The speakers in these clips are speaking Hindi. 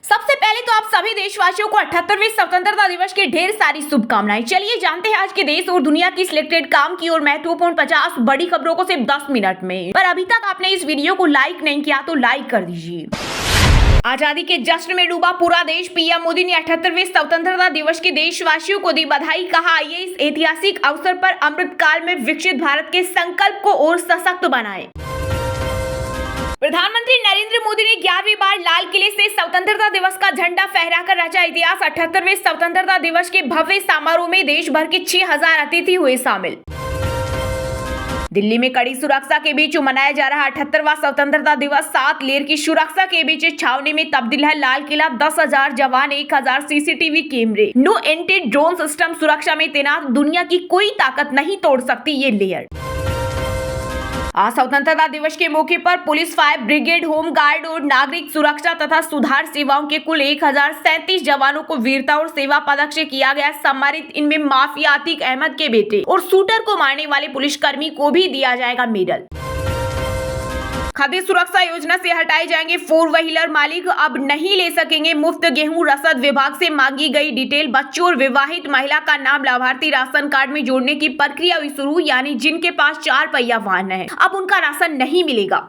सबसे पहले तो आप सभी देशवासियों को 78वें स्वतंत्रता दिवस की ढेर सारी शुभकामनाएं। चलिए जानते हैं आज के देश और दुनिया की सिलेक्टेड काम की और महत्वपूर्ण 50 बड़ी खबरों को सिर्फ 10 मिनट में। पर अभी तक आपने इस वीडियो को लाइक नहीं किया तो लाइक कर दीजिए। आजादी के जश्न में डूबा पूरा देश। पीएम मोदी ने 78वें स्वतंत्रता दिवस के देशवासियों को दी बधाई। कहा, आइए इस ऐतिहासिक अवसर पर अमृतकाल में विकसित भारत के संकल्प को और सशक्त बनाएं। प्रधानमंत्री नरेंद्र मोदी ने 11वीं बार लाल किले से स्वतंत्रता दिवस का झंडा फहराकर रचा इतिहास। 78वें स्वतंत्रता दिवस के भव्य समारोह में देश भर के 6000 अतिथि हुए शामिल। दिल्ली में कड़ी सुरक्षा के बीच मनाया जा रहा 78वां स्वतंत्रता दिवस। 7 लेयर की सुरक्षा के बीच छावनी में तब्दील है लाल किला। 10,000 जवान, 1000 सीसीटीवी कैमरे, नो एंटी ड्रोन सिस्टम सुरक्षा में तैनात। दुनिया की कोई ताकत नहीं तोड़ सकती ये लेयर। आज स्वतंत्रता दिवस के मौके पर police, fire brigade, home guard और नागरिक सुरक्षा तथा सुधार सेवाओं के कुल 1037 जवानों को वीरता और सेवा पदक से किया गया सम्मानित। इनमें माफिया अतीक अहमद के बेटे और शूटर को मारने वाले पुलिसकर्मी को भी दिया जाएगा मेडल। खाद्य सुरक्षा योजना से हटाए जाएंगे 4 व्हीलर मालिक। अब नहीं ले सकेंगे मुफ्त गेहूं। रसद विभाग से मांगी गई डिटेल। बच्चों और विवाहित महिला का नाम लाभार्थी राशन कार्ड में जोड़ने की प्रक्रिया हुई शुरू। यानी जिनके पास 4 पहिया वाहन है अब उनका राशन नहीं मिलेगा।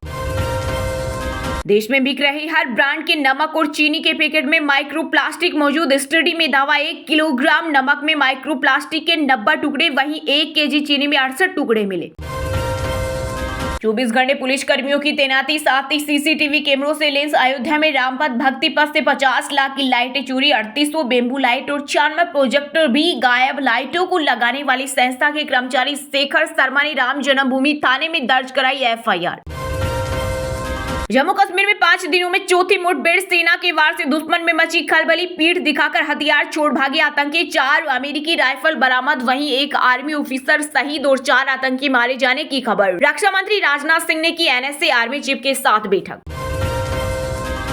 देश में बिक रही हर ब्रांड के नमक और चीनी के पैकेट में माइक्रो प्लास्टिक मौजूद। स्टडी में दावा 1 किलोग्राम नमक में माइक्रो प्लास्टिक के 90 टुकड़े, वहीं 1 केजी चीनी में 68 टुकड़े मिले। 24 घंटे पुलिस कर्मियों की तैनाती। 7 सीसीटीवी कैमरों से लेंस। अयोध्या में रामपथ भक्ति पथ से 50 लाख की लाइटें चोरी। 3800 बेम्बू लाइट और 96 प्रोजेक्टर भी गायब। लाइटों को लगाने वाली संस्था के कर्मचारी शेखर शर्मा ने राम जन्मभूमि थाने में दर्ज कराई एफआईआर। जम्मू कश्मीर में 5 दिनों में चौथी मुठभेड़। सेना के वार से दुश्मन में मची खलबली। पीठ दिखाकर हथियार छोड़ भागे आतंकी। 4 अमेरिकी राइफल बरामद, वहीं 1 आर्मी ऑफिसर शहीद और 4 आतंकी मारे जाने की खबर। रक्षा मंत्री राजनाथ सिंह ने की एनएसए आर्मी चीफ के साथ बैठक।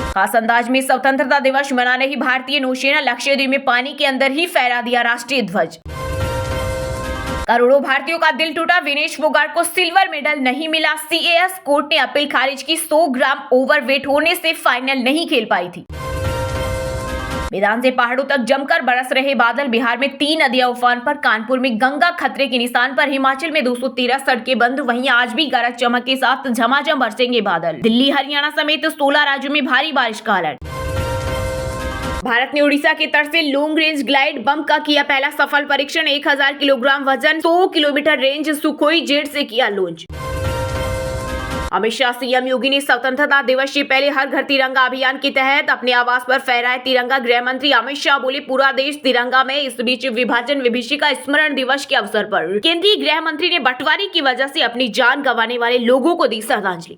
खास अंदाज में स्वतंत्रता दिवस मना रही भारतीय नौसेना। लक्षद्वीप में पानी के अंदर ही फहरा दिया राष्ट्रीय ध्वज। करोड़ों भारतीयों का दिल टूटा। विनेश फोगाट को सिल्वर मेडल नहीं मिला। सीएएस कोर्ट ने अपील खारिज की। 100 ग्राम ओवरवेट होने से फाइनल नहीं खेल पाई थी। मैदान से पहाड़ों तक जमकर बरस रहे बादल। बिहार में 3 नदियां उफान पर। कानपुर में गंगा खतरे के निशान पर। हिमाचल में 213 सड़कें बंद। वहीं आज भी गरज चमक के साथ झमाझम बरसेंगे बादल। दिल्ली, हरियाणा समेत 16 राज्यों में भारी बारिश का अलर्ट। भारत ने उड़ीसा के तट से लॉन्ग रेंज ग्लाइड बम का किया पहला सफल परीक्षण। 1000 किलोग्राम वजन, 100 किलोमीटर रेंज सुखोई जेट से किया लॉन्च। अमित शाह, सीएम योगी ने स्वतंत्रता दिवस से पहले हर घर तिरंगा अभियान के तहत अपने आवास पर फहराया तिरंगा। गृह मंत्री अमित शाह बोले, पूरा देश तिरंगा में। इस बीच विभाजन विभीषिका स्मरण दिवस के अवसर पर केंद्रीय गृह मंत्री ने बंटवारे की वजह से अपनी जान गंवाने वाले लोगों को दी श्रद्धांजलि।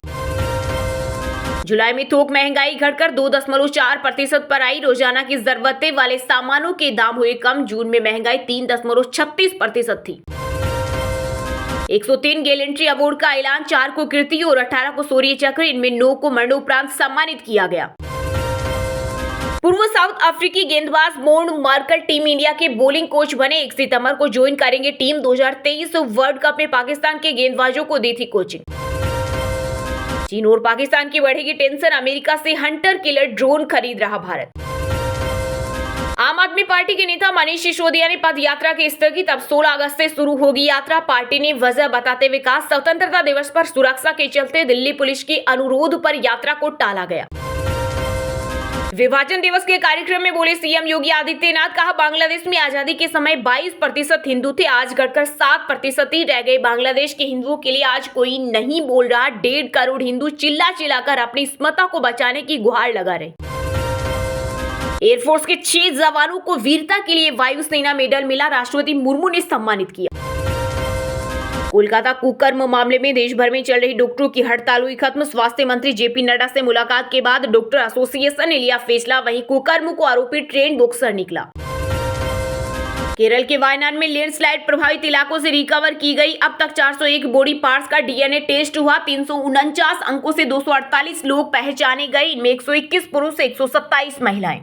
जुलाई में थोक महंगाई घटकर 2.4% पर आई। रोजाना की जरूरतें वाले सामानों के दाम हुए कम। जून में महंगाई 3.36% थी। 103 गैलेंट्री अवार्ड का ऐलान। 4 को कीर्ति और 18 को शौर्य चक्र। इनमें 9 को मरणोपरांत सम्मानित किया गया। पूर्व साउथ अफ्रीकी गेंदबाज मोन मार्कल टीम इंडिया के बॉलिंग कोच बने। 1 सितंबर को ज्वाइन करेंगे टीम। 2023 वर्ल्ड कप में पाकिस्तान के गेंदबाजों को दी थी कोचिंग। चीन और पाकिस्तान की बढ़ेगी टेंशन। अमेरिका से हंटर किलर ड्रोन खरीद रहा भारत। आम आदमी पार्टी के नेता मनीष सिसोदिया ने पद यात्रा की स्थगित। अब 16 अगस्त से शुरू होगी यात्रा। पार्टी ने वजह बताते हुए कहा, स्वतंत्रता दिवस पर सुरक्षा के चलते दिल्ली पुलिस के अनुरोध पर यात्रा को टाला गया। विभाजन दिवस के कार्यक्रम में बोले सीएम योगी आदित्यनाथ। कहा, बांग्लादेश में आजादी के समय 22% हिंदू थे, आज घटकर 7% ही रह गए। बांग्लादेश के हिंदुओं के लिए आज कोई नहीं बोल रहा। 1.5 करोड़ हिंदू चिल्ला चिल्लाकर अपनी स्मता को बचाने की गुहार लगा रहे। एयरफोर्स के 6 जवानों को वीरता के लिए वायुसेना मेडल मिला। राष्ट्रपति मुर्मू ने सम्मानित किया। कोलकाता कुकर्म मामले में देश भर में चल रही डॉक्टरों की हड़ताल हुई खत्म। स्वास्थ्य मंत्री जेपी नड्डा से मुलाकात के बाद डॉक्टर एसोसिएशन ने लिया फैसला। वहीं कुकर्म को आरोपी ट्रेन बॉक्सर निकला। केरल के वायनाड में लैंडस्लाइड प्रभावित इलाकों से रिकवर की गई। अब तक 401 बॉडी पार्ट्स का डीएनए टेस्ट हुआ। 349 अंकों से 248 लोग पहचाने गए। इनमें 121 पुरुष, 127 महिलाएं।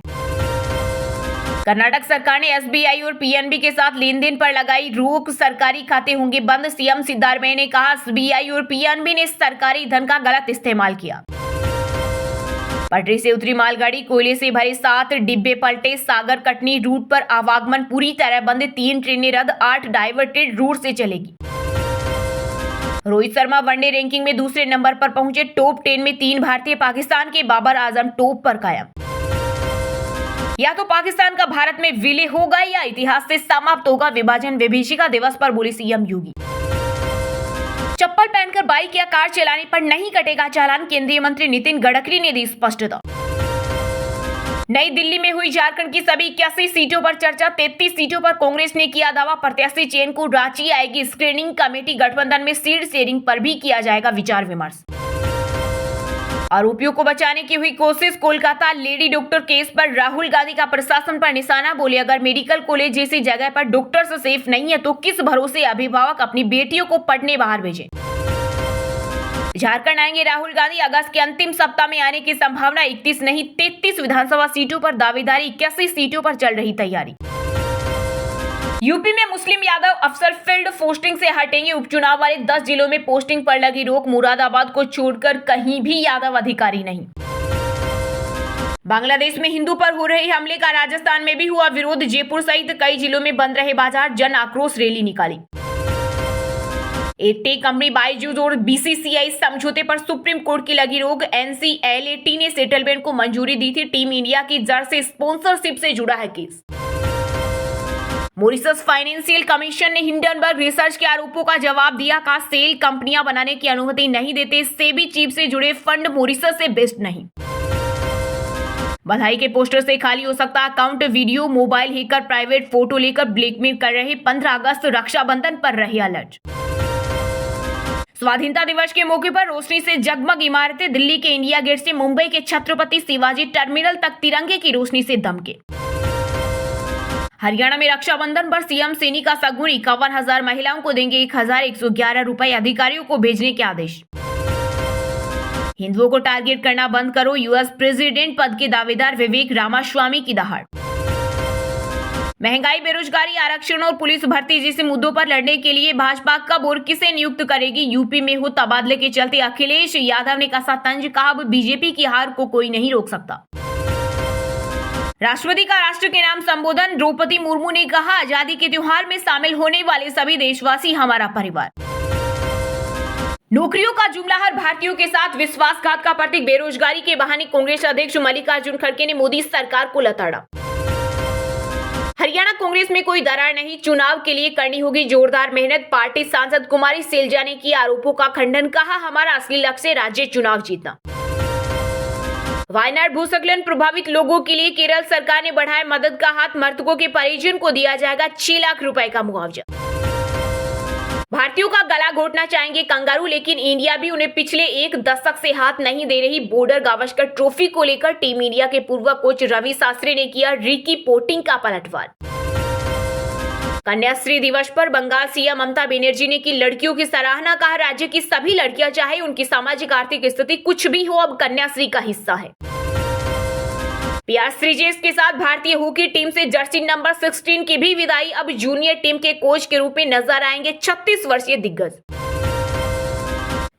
कर्नाटक सरकार ने एसबीआई और पीएनबी के साथ लेन देन पर लगाई रोक। सरकारी खाते होंगे बंद। सीएम सिद्धारमैया ने कहा, एसबीआई और पीएनबी ने सरकारी धन का गलत इस्तेमाल किया। पटरी से उतरी मालगाड़ी, कोयले से भरे 7 डिब्बे पलटे। सागर कटनी रूट पर आवागमन पूरी तरह बंद, 3 ट्रेनें रद्द, 8 डाइवर्टेड रूट से चलेगी। रोहित शर्मा वनडे रैंकिंग में दूसरे नंबर पर पहुंचे, टॉप 10 में 3 भारतीय। पाकिस्तान के बाबर आजम टॉप पर कायम। या तो पाकिस्तान का भारत में विलय होगा या इतिहास से समाप्त होगा विभाजन। विभीषिका दिवस पर बोले सीएम योगी। चप्पल पहनकर बाइक या कार चलाने पर नहीं कटेगा चालान, केंद्रीय मंत्री नितिन गडकरी ने दी स्पष्टता। नई दिल्ली में हुई झारखंड की सभी 81 सीटों पर चर्चा, 33 सीटों पर कांग्रेस ने किया दावा। प्रत्याशी चयन को रांची आएगी स्क्रीनिंग कमेटी, गठबंधन में सीट शेयरिंग पर भी किया जाएगा विचार विमर्श। आरोपियों को बचाने की हुई कोशिश, कोलकाता लेडी डॉक्टर केस पर राहुल गांधी का प्रशासन पर निशाना, बोले अगर मेडिकल कॉलेज जैसी जगह पर डॉक्टर्स सेफ नहीं है तो किस भरोसे अभिभावक अपनी बेटियों को पढ़ने बाहर भेजें। झारखंड आएंगे राहुल गांधी, अगस्त के अंतिम सप्ताह में आने की संभावना। 31 नहीं 33 विधानसभा सीटों पर दावेदारी, 81 सीटों पर चल रही तैयारी। यूपी में मुस्लिम यादव अफसर फील्ड पोस्टिंग से हटेंगे, उपचुनाव वाले 10 जिलों में पोस्टिंग पर लगी रोक। मुरादाबाद को छोड़कर कहीं भी यादव अधिकारी नहीं। बांग्लादेश में हिंदू पर हो रहे हमले का राजस्थान में भी हुआ विरोध, जयपुर सहित कई जिलों में बंद रहे बाजार, जन आक्रोश रैली निकाली। टेक कंपनी बायजूस और बीसीसीआई समझौते पर सुप्रीम कोर्ट की लगी रोक, एनसीएलटी ने सेटलमेंट को मंजूरी दी थी। टीम इंडिया की जड़ से स्पॉन्सरशिप से जुड़ा है केस। मॉरिशस फाइनेंशियल कमीशन ने हिंडनबर्ग रिसर्च के आरोपों का जवाब दिया, कहा सेल कंपनियां बनाने की अनुमति नहीं देते, सेबी चीफ से जुड़े फंड मॉरिशस से बेस्ट नहीं। बधाई के पोस्टर से खाली हो सकता account, video mobile hacker private photo लेकर ब्लैकमेल कर रहे। 15 अगस्त रक्षाबंधन पर रहे अलर्ट। स्वाधीनता दिवस के मौके पर रोशनी से जगमग इमारतें, दिल्ली के इंडिया गेट से मुंबई के छत्रपति शिवाजी टर्मिनल तक तिरंगे की रोशनी से दमके। हरियाणा में रक्षाबंधन पर सीएम सैनी का सगुन, 51,000 महिलाओं को देंगे 1,111 रुपए, अधिकारियों को भेजने के आदेश। हिंदुओं को टारगेट करना बंद करो, यूएस प्रेसिडेंट पद के दावेदार विवेक रामास्वामी की दहाड़। महंगाई, बेरोजगारी, आरक्षण और पुलिस भर्ती जैसे मुद्दों पर लड़ने के लिए भाजपा कब और किसे नियुक्त करेगी। यूपी में हो तबादले के चलते अखिलेश यादव ने कसा तंज, कहा अब बीजेपी की हार को कोई नहीं रोक सकता। राष्ट्रपति का राष्ट्र के नाम संबोधन, द्रौपदी मुर्मू ने कहा आजादी के त्योहार में शामिल होने वाले सभी देशवासी हमारा परिवार। नौकरियों का जुमला हर भारतीयों के साथ विश्वासघात का प्रतीक, बेरोजगारी के बहाने कांग्रेस अध्यक्ष मल्लिकार्जुन खड़गे ने मोदी सरकार को लताड़ा। हरियाणा कांग्रेस में कोई दरार नहीं, चुनाव के लिए करनी होगी जोरदार मेहनत। पार्टी सांसद कुमारी सैलजा ने किया आरोपों का खंडन, कहा हमारा असली लक्ष्य राज्य चुनाव जीतना। वायनाड भूस्खलन प्रभावित लोगों के लिए केरल सरकार ने बढ़ाया मदद का हाथ, मृतकों के परिजन को दिया जाएगा 6 लाख रुपए का मुआवजा। भारतीयों का गला घोटना चाहेंगे कंगारू, लेकिन इंडिया भी उन्हें पिछले 1 दशक से हाथ नहीं दे रही। बॉर्डर गावस्कर ट्रॉफी को लेकर टीम इंडिया के पूर्व कोच रवि शास्त्री ने किया रिकी पोंटिंग का पलटवार। कन्याश्री दिवस पर बंगाल सीएम ममता बनर्जी ने की लड़कियों की सराहना, कहा राज्य की सभी लड़कियां चाहे उनकी सामाजिक आर्थिक स्थिति कुछ भी हो अब कन्याश्री का हिस्सा है। पीआर श्रीजेश के साथ भारतीय हॉकी टीम से जर्सी नंबर 16 की भी विदाई, अब जूनियर टीम के कोच के रूप में नजर आएंगे 36 वर्षीय दिग्गज।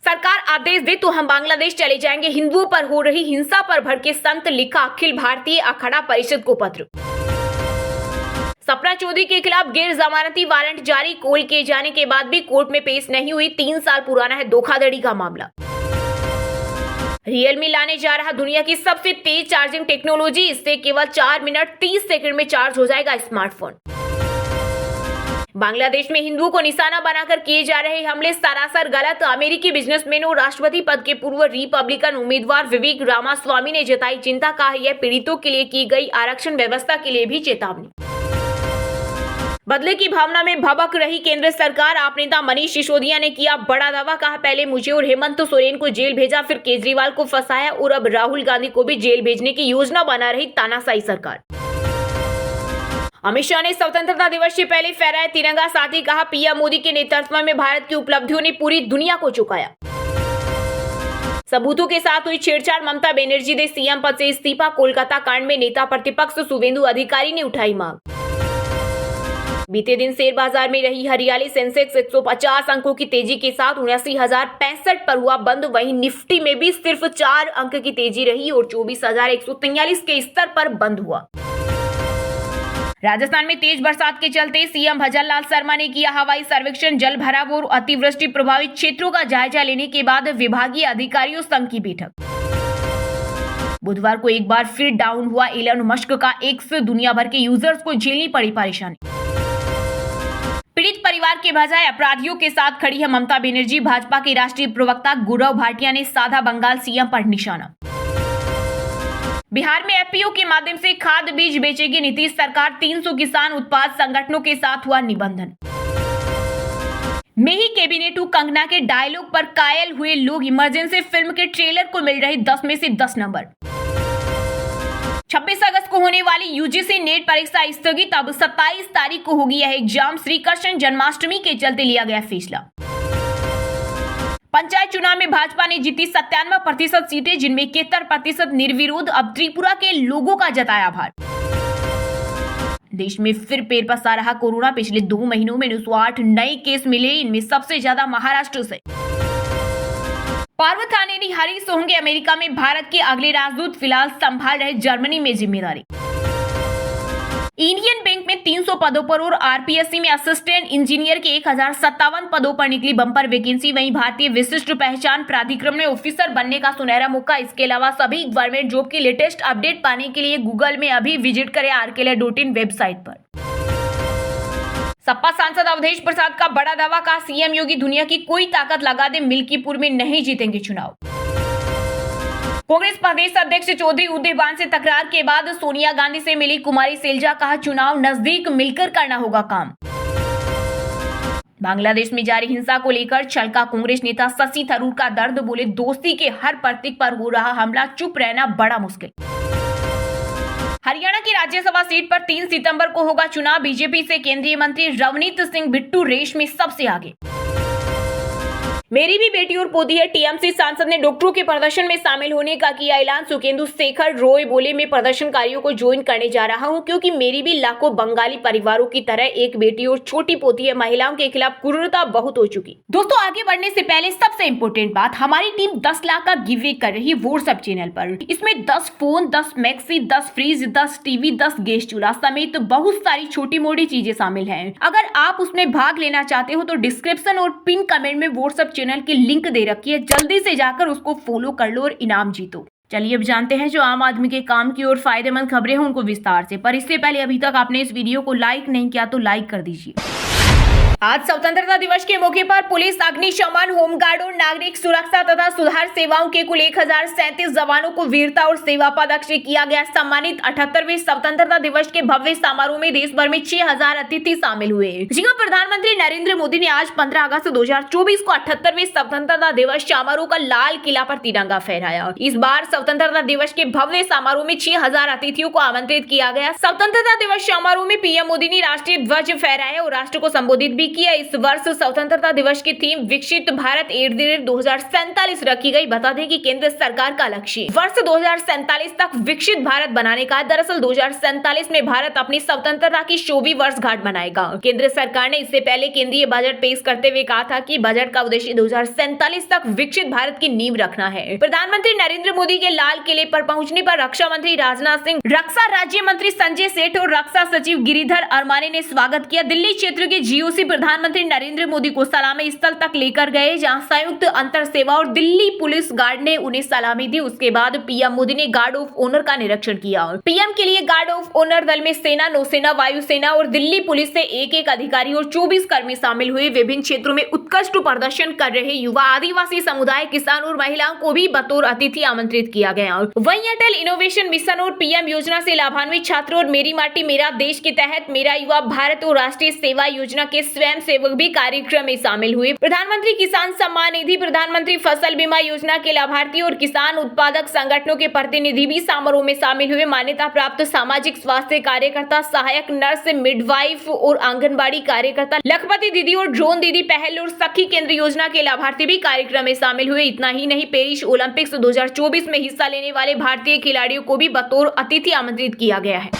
सरकार आदेश दे तो हम बांग्लादेश चले जाएंगे, हिंदुओं पर हो रही हिंसा पर भड़के संत, लिखा अखिल भारतीय अखाड़ा परिषद को पत्र। सपना चौधरी के खिलाफ गैर जमानती वारंट जारी, कॉल किए जाने के बाद भी कोर्ट में पेश नहीं हुई, 3 साल पुराना है धोखाधड़ी का मामला। रियलमी लाने जा रहा दुनिया की सबसे तेज चार्जिंग टेक्नोलॉजी, इससे केवल 4 मिनट 30 सेकंड में चार्ज हो जाएगा स्मार्टफोन। बांग्लादेश में हिंदुओं को निशाना बनाकर किए जा रहे हमले सरासर गलत, अमेरिकी बिजनेसमैन और राष्ट्रपति पद के पूर्व रिपब्लिकन उम्मीदवार विवेक रामास्वामी ने जताई चिंता, कहा यह पीड़ितों के लिए की गई आरक्षण व्यवस्था के लिए भी चेतावनी। बदले की भावना में भबक रही केंद्र सरकार, आप नेता मनीष सिसोदिया ने किया बड़ा दावा, कहा पहले मुझे और हेमंत सोरेन को जेल भेजा, फिर केजरीवाल को फंसाया और अब राहुल गांधी को भी जेल भेजने की योजना बना रही तानाशाही सरकार। अमित शाह ने स्वतंत्रता दिवस से पहले फहराया तिरंगा, साथ ही कहा पीएम मोदी के नेतृत्व में भारत की उपलब्धियों ने पूरी दुनिया को चौंकाया। सबूतों के साथ हुई छेड़छाड़, ममता बनर्जी ने सीएम पद से इस्तीफा, कोलकाता कांड में नेता प्रतिपक्ष शुभेंदु अधिकारी ने उठाई मांग। बीते दिन शेयर बाजार में रही हरियाली। सेंसेक्स 150 अंकों की तेजी के साथ 79,065 पर हुआ बंद। वहीं निफ्टी में भी सिर्फ 4 अंक की तेजी रही और 24,143 के स्तर पर बंद हुआ। राजस्थान में तेज बरसात के चलते सीएम भजनलाल शर्मा ने किया हवाई सर्वेक्षण। जल भराव और अतिवृष्टि प्रभावित क्षेत्रों का जायजा लेने के बाद विभागीय अधिकारियों संघ की बैठक। बुधवार को एक बार फिर डाउन हुआ एलन मस्क का एक्स। दुनिया भर के यूजर्स को झेलनी पड़ी परेशानी। पीड़ित परिवार के बजाय अपराधियों के साथ खड़ी है ममता बनर्जी। भाजपा के राष्ट्रीय प्रवक्ता गौरव भाटिया ने साधा बंगाल सीएम पर निशाना। बिहार में एफपीओ के माध्यम से खाद बीज बेचेगी नीतीश सरकार। 300 किसान उत्पाद संगठनों के साथ हुआ निबंधन। में ही कैबिनेट टू कंगना के डायलॉग पर कायल हुए लोग। इमरजेंसी फिल्म के ट्रेलर को मिल रहे 10 में से 10 नंबर। 26 अगस्त को होने वाली यूजीसी नेट परीक्षा स्थगित। अब 27 तारीख को होगी यह एग्जाम। श्री कृष्ण जन्माष्टमी के चलते लिया गया फैसला। पंचायत चुनाव में भाजपा ने जीती 97% सीटें, जिनमें 71% निर्विरोध। अब त्रिपुरा के लोगों का जताया आभार। देश में फिर पैर पसार रहा कोरोना। पिछले 2 महीनों में 908 नए केस मिले। इनमें सबसे ज्यादा महाराष्ट्र से। पार्वथानेरी हरीश होंगे अमेरिका में भारत के अगले राजदूत। फिलहाल संभाल रहे जर्मनी में जिम्मेदारी। इंडियन बैंक में 300 पदों पर और आरपीएससी में असिस्टेंट इंजीनियर के 1057 पदों पर निकली बम्पर वैकेंसी। वहीं भारतीय विशिष्ट पहचान प्राधिकरण में ऑफिसर बनने का सुनहरा मौका। इसके अलावा सभी गवर्नमेंट जॉब की लेटेस्ट अपडेट पाने के लिए गूगल में अभी विजिट करें rkla.in वेबसाइट पर। सपा सांसद अवधेश प्रसाद का बड़ा दावा। का सीएम योगी दुनिया की कोई ताकत लगा दे, मिल्कीपुर में नहीं जीतेंगे चुनाव। कांग्रेस प्रदेश अध्यक्ष चौधरी उदयभान से तकरार के बाद सोनिया गांधी से मिली कुमारी सैलजा। कहा चुनाव नजदीक, मिलकर करना होगा काम। बांग्लादेश में जारी हिंसा को लेकर छलका कांग्रेस नेता शशि थरूर का दर्द। बोले दोस्ती के हर प्रतीक पर हो रहा हमला, चुप रहना बड़ा मुश्किल। हरियाणा की राज्यसभा सीट पर 3 सितंबर को होगा चुनाव। बीजेपी से केंद्रीय मंत्री रवनीत सिंह बिट्टू रेस में सबसे आगे। मेरी भी बेटी और पोती है। टीएमसी सांसद ने डॉक्टरों के प्रदर्शन में शामिल होने का किया ऐलान। सुखेंदु शेखर रॉय बोले, मैं प्रदर्शनकारियों को ज्वाइन करने जा रहा हूं क्योंकि मेरी भी लाखों बंगाली परिवारों की तरह एक बेटी और छोटी पोती है। महिलाओं के खिलाफ क्रूरता बहुत हो चुकी। दोस्तों आगे बढ़ने से पहले सबसे इम्पोर्टेंट बात, हमारी टीम 10 लाख का गिव कर रही है व्हाट्सएप चैनल पर। इसमें 10 phone, 10 maxi, 10 fridge, 10 TV, 10 gas चूल्हा समेत बहुत सारी छोटी मोटी चीजें शामिल है। अगर आप उसमें भाग लेना चाहते हो तो डिस्क्रिप्शन और पिन कमेंट में व्हाट्सएप चैनल की लिंक दे रखी है। जल्दी से जाकर उसको फॉलो कर लो और इनाम जीतो। चलिए अब जानते हैं जो आम आदमी के काम की और फायदेमंद खबरें हैं उनको विस्तार से। पर इससे पहले अभी तक आपने इस वीडियो को लाइक नहीं किया तो लाइक कर दीजिए। आज स्वतंत्रता दिवस के मौके पर पुलिस, अग्निशमन, होमगार्ड और नागरिक सुरक्षा तथा सुधार सेवाओं के कुल 1037 जवानों को वीरता और सेवा पदक से किया गया सम्मानित। 78वें स्वतंत्रता दिवस के भव्य समारोह में देश भर में 6000 अतिथि शामिल हुए। जी हां, प्रधानमंत्री नरेंद्र मोदी ने आज 15 अगस्त 2024 को 78वें स्वतंत्रता दिवस समारोह का लाल किला पर तिरंगा फहराया। इस बार स्वतंत्रता दिवस के भव्य समारोह में 6000 अतिथियों को आमंत्रित किया गया। स्वतंत्रता दिवस समारोह में पीएम मोदी ने राष्ट्रीय ध्वज फहराया और राष्ट्र को संबोधित भी किया। इस वर्ष स्वतंत्रता दिवस की थीम विकसित भारत 2047 रखी गई। बता दें कि केंद्र सरकार का लक्ष्य वर्ष 2047 तक विकसित भारत बनाने का। दरअसल 2047 में भारत अपनी स्वतंत्रता की 100वीं वर्षगांठ मनाएगा। केंद्र सरकार ने इससे पहले केंद्रीय बजट पेश करते हुए कहा था कि बजट का उद्देश्य 2047 तक विकसित भारत की नींव रखना है। प्रधानमंत्री नरेंद्र मोदी के लाल किले पर पहुंचने पर रक्षा मंत्री राजनाथ सिंह, रक्षा राज्य मंत्री संजय सेठ और रक्षा सचिव गिरिधर अरमाने ने स्वागत किया। दिल्ली क्षेत्र के जीओसी प्रधानमंत्री नरेंद्र मोदी को सलामी स्थल तक लेकर गए, जहां संयुक्त अंतर सेवा और दिल्ली पुलिस गार्ड ने उन्हें सलामी दी। उसके बाद पीएम मोदी ने गार्ड ऑफ ऑनर का निरीक्षण किया। पीएम के लिए गार्ड ऑफ ऑनर दल में सेना, नौसेना, वायुसेना और दिल्ली पुलिस से एक अधिकारी और 24 कर्मी शामिल हुए। विभिन्न क्षेत्रों में उत्कृष्ट प्रदर्शन कर रहे युवा, आदिवासी समुदाय, किसान और महिलाओं को भी बतौर अतिथि आमंत्रित किया गया। वहीं अटल इनोवेशन मिशन और पीएम योजना से लाभान्वित छात्रों और मेरी माटी मेरा देश के तहत मेरा युवा भारत और राष्ट्रीय सेवा योजना के स्वयं सेवक भी कार्यक्रम में शामिल हुए। प्रधानमंत्री किसान सम्मान निधि, प्रधानमंत्री फसल बीमा योजना के लाभार्थी और किसान उत्पादक संगठनों के प्रतिनिधि भी समारोह में शामिल हुए। मान्यता प्राप्त सामाजिक स्वास्थ्य कार्यकर्ता, सहायक नर्स, मिडवाइफ और आंगनबाड़ी कार्यकर्ता, लखपति दीदी और ड्रोन दीदी पहल और सखी केंद्र योजना के लाभार्थी भी कार्यक्रम में शामिल हुए। इतना ही नहीं, पेरिस ओलंपिक्स 2024 में हिस्सा लेने वाले भारतीय खिलाड़ियों को भी बतौर अतिथि आमंत्रित किया गया है।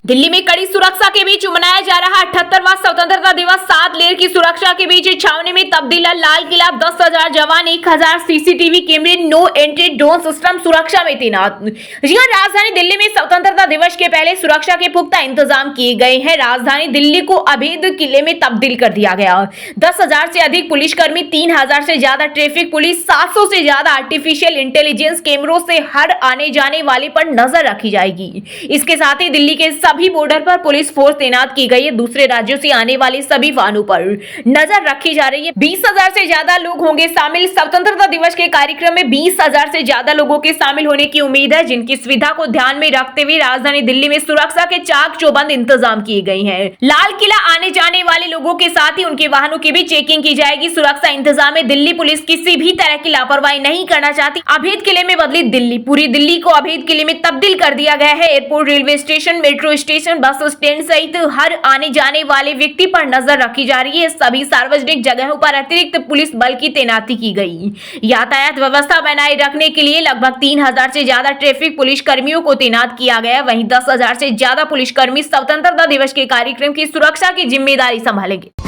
दिल्ली में कड़ी सुरक्षा के बीच मनाया जा रहा 78वां स्वतंत्रता दिवस 7 लेयर की सुरक्षा के बीच छावनी में तब्दील लाल किला 10,000 जवान 1,000 सीसीटीवी कैमरे नो एंट्री ड्रोन सिस्टम सुरक्षा में तैनात। जी हां, राजधानी दिल्ली में स्वतंत्रता दिवस के पहले सुरक्षा के पुख्ता इंतजाम किए गए हैं। राजधानी दिल्ली को अभेद किले में तब्दील कर दिया गया। 10,000 से अधिक पुलिसकर्मी, 3,000 से ज्यादा ट्रैफिक पुलिस, 700 से ज्यादा आर्टिफिशियल इंटेलिजेंस कैमरों से हर आने जाने वाले पर नजर रखी जाएगी। इसके साथ ही दिल्ली के सभी बॉर्डर पर पुलिस फोर्स तैनात की गई है। दूसरे राज्यों से आने वाले सभी वाहनों पर नजर रखी जा रही है। 20,000 से ज्यादा लोग होंगे शामिल। स्वतंत्रता दिवस के कार्यक्रम में 20,000 से ज्यादा लोगों के शामिल होने की उम्मीद है, जिनकी सुविधा को ध्यान में रखते हुए राजधानी दिल्ली में सुरक्षा के चाक चौबंद इंतजाम किए गए हैं। लाल किला आने जाने वाले लोगों के साथ ही उनके वाहनों की भी चेकिंग की जाएगी। सुरक्षा इंतजाम में दिल्ली पुलिस किसी भी तरह की लापरवाही नहीं करना चाहती। अभेद किले में बदली दिल्ली, पूरी दिल्ली को अभेद किले में तब्दील कर दिया गया है। Airport, railway station, metro station, bus stand सहित हर आने जाने वाले व्यक्ति पर नजर रखी जा रही है। सभी सार्वजनिक जगहों पर अतिरिक्त पुलिस बल की तैनाती की गई। यातायात व्यवस्था बनाए रखने के लिए लगभग 3,000 से ज्यादा ट्रैफिक पुलिस कर्मियों को तैनात किया गया। वहीं 10,000 से ज्यादा पुलिसकर्मी स्वतंत्रता दिवस के कार्यक्रम की सुरक्षा की जिम्मेदारी संभालेंगे।